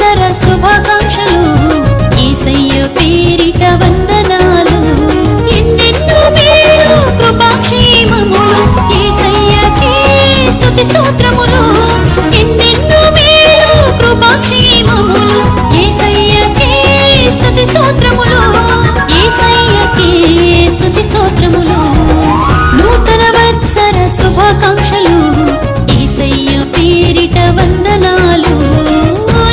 వత్సర శుభాకాంక్షలు యేసయ్య పేరిట వందనాలు ఎన్నెన్నో మేలు కృపాక్షేమములు యేసయ్యకే స్తుతి స్తోత్రములు ఎన్నెన్నో మేలు కృపాక్షేమములు యేసయ్యకే స్తుతి స్తోత్రములు యేసయ్యకే స్తుతి స్తోత్రములు నూతన వత్సర శుభాకాంక్షలు యేసయ్య పేరిట వందనాలు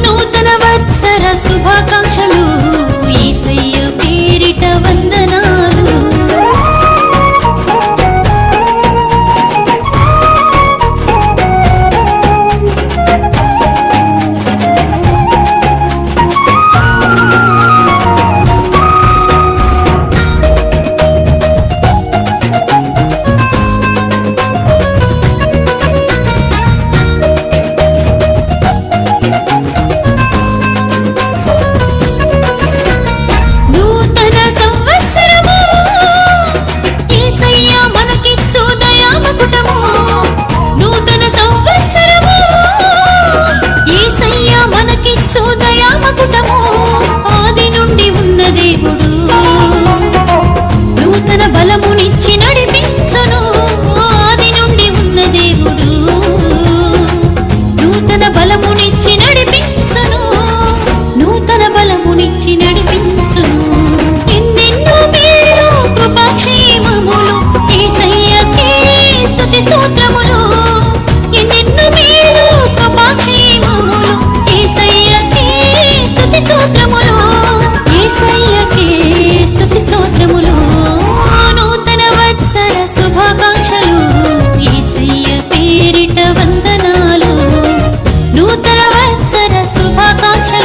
నూతన వత్సర శుభాకాంక్షలు యేసయ్య పేరిట వందనాలు నూతన సంవత్సరము యేసయ్య మనకిచ్చు దయామకుటము నూతన సంవత్సరము యేసయ్య మనకిచ్చు దయామకుటము ఆది నుండి ఉన్న దేవుడు నూతన బలమునిచ్చి నడిపించును ఆది నుండి ఉన్న దేవుడు నూతన బలమునిచ్చి నడిపించును నూతన బలమునిచ్చి నడిపించును ఎన్నెన్నో మేలు కృపాక్షేమములు యేసయ్యకే స్తుతి స్తోత్రములు ఎన్నెన్నో మేలు కృపాక్షేమములు యేసయ్యకే స్తుతి స్తోత్రములు యేసయ్యకే స్తుతి స్తోత్రములు నూతన వత్సర శుభాకాంక్షలు యేసయ్య పేరిట వందనాలు నూతన వత్సర శుభాకాంక్షలు